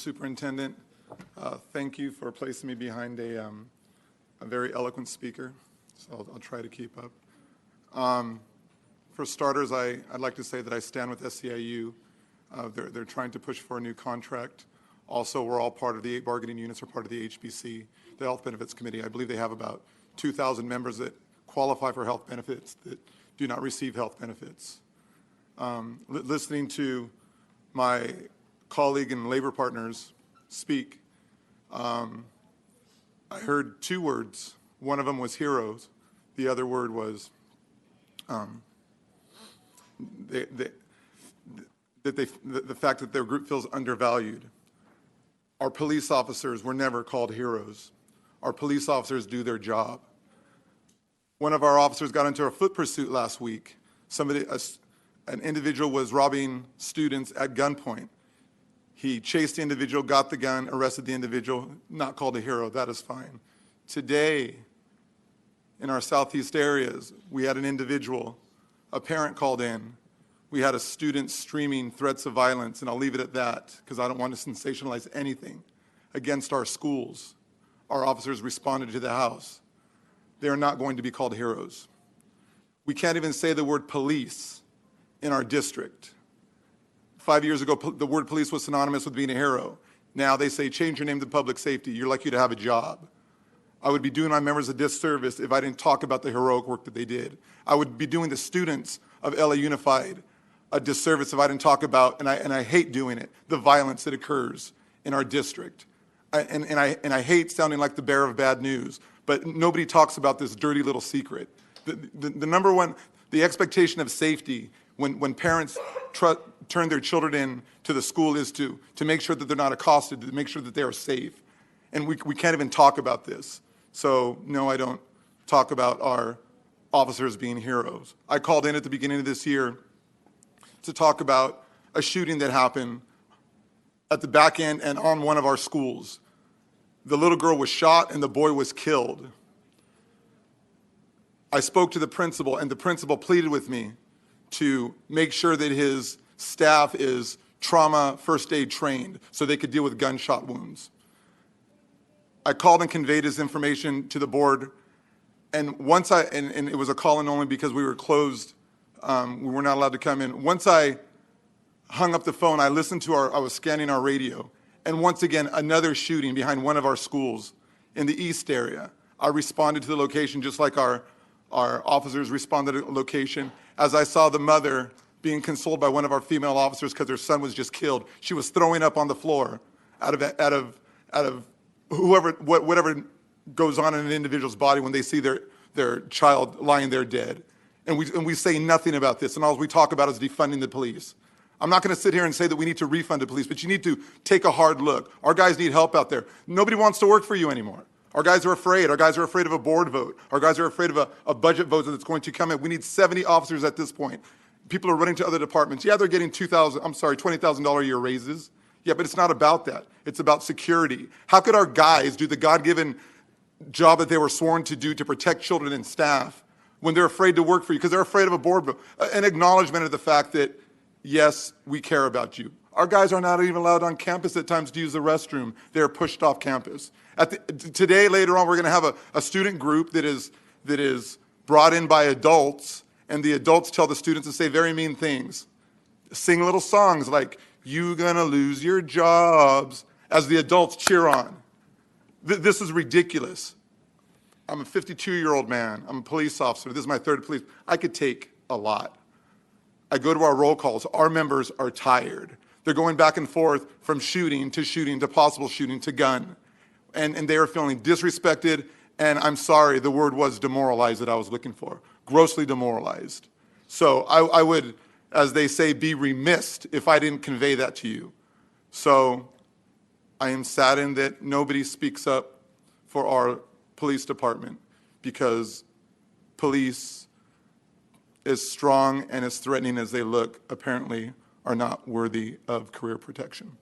Superintendent, thank you for placing me behind a very eloquent speaker, so I'll try to keep up. For starters, I'd like to say that I stand with SEIU. They're trying to push for a new contract. Also, we're all part of the 8 bargaining units, or part of the HBC, the Health Benefits Committee. I believe they have about 2,000 members that qualify for health benefits that do not receive health benefits. Listening to my colleague and labor partners speak, I heard 2 words. One of them was heroes. The other word was the fact that their group feels undervalued. Our police officers were never called heroes. Our police officers do their job. One of our officers got into a foot pursuit last week. An individual was robbing students at gunpoint. He chased the individual, got the gun, arrested the individual, not called a hero. That is fine. Today, in our southeast areas, we had an individual, a parent called in. We had a student streaming threats of violence, and I'll leave it at that because I don't want to sensationalize anything against our schools. Our officers responded to the house. They are not going to be called heroes. We can't even say the word police in our district. 5 years ago, the word police was synonymous with being a hero. Now they say, change your name to public safety. You're lucky to have a job. I would be doing my members a disservice if I didn't talk about the heroic work that they did. I would be doing the students of LA Unified a disservice if I didn't talk about, and I hate doing it, the violence that occurs in our district. And I hate sounding like the bearer of bad news, but nobody talks about this dirty little secret. The number one, the expectation of safety when parents turn their children in to the school is to make sure that they're not accosted, to make sure that they are safe. And we can't even talk about this. So no, I don't talk about our officers being heroes. I called in at the beginning of this year to talk about a shooting that happened at the back end and on one of our schools. The little girl was shot and the boy was killed. I spoke to the principal, and the principal pleaded with me to make sure that his staff is trauma first aid trained so they could deal with gunshot wounds. I called and conveyed his information to the board, and once and it was a call-in only because we were closed, we were not allowed to come in. Once I hung up the phone, I listened to I was scanning our radio, and once again, another shooting behind one of our schools in the east area. I responded to the location just like our officers responded to the location. As I saw the mother being consoled by one of our female officers because her son was just killed, she was throwing up on the floor out of whatever goes on in an individual's body when they see their child lying there dead. And we say nothing about this, and all we talk about is defunding the police. I'm not going to sit here and say that we need to refund the police, but you need to take a hard look. Our guys need help out there. Nobody wants to work for you anymore. Our guys are afraid. Our guys are afraid of a board vote. Our guys are afraid of a budget vote that's going to come in. We need 70 officers at this point. People are running to other departments. Yeah, they're getting $20,000 a year raises. Yeah, but it's not about that. It's about security. How could our guys do the God-given job that they were sworn to do to protect children and staff when they're afraid to work for you because they're afraid of a board vote? An acknowledgement of the fact that, yes, we care about you. Our guys are not even allowed on campus at times to use the restroom. They're pushed off campus. Today, later on, we're going to have a student group that is brought in by adults, and the adults tell the students to say very mean things. Sing little songs like, "You gonna lose your jobs," as the adults cheer on. This is ridiculous. I'm a 52-year-old man. I'm a police officer. This is my 3rd police. I could take a lot. I go to our roll calls. Our members are tired. They're going back and forth from shooting to possible shooting to gun. And they are feeling disrespected, and I'm sorry, the word was demoralized that I was looking for. Grossly demoralized. So I would, as they say, be remiss if I didn't convey that to you. So I am saddened that nobody speaks up for our police department because police, as strong and as threatening as they look, apparently are not worthy of career protection.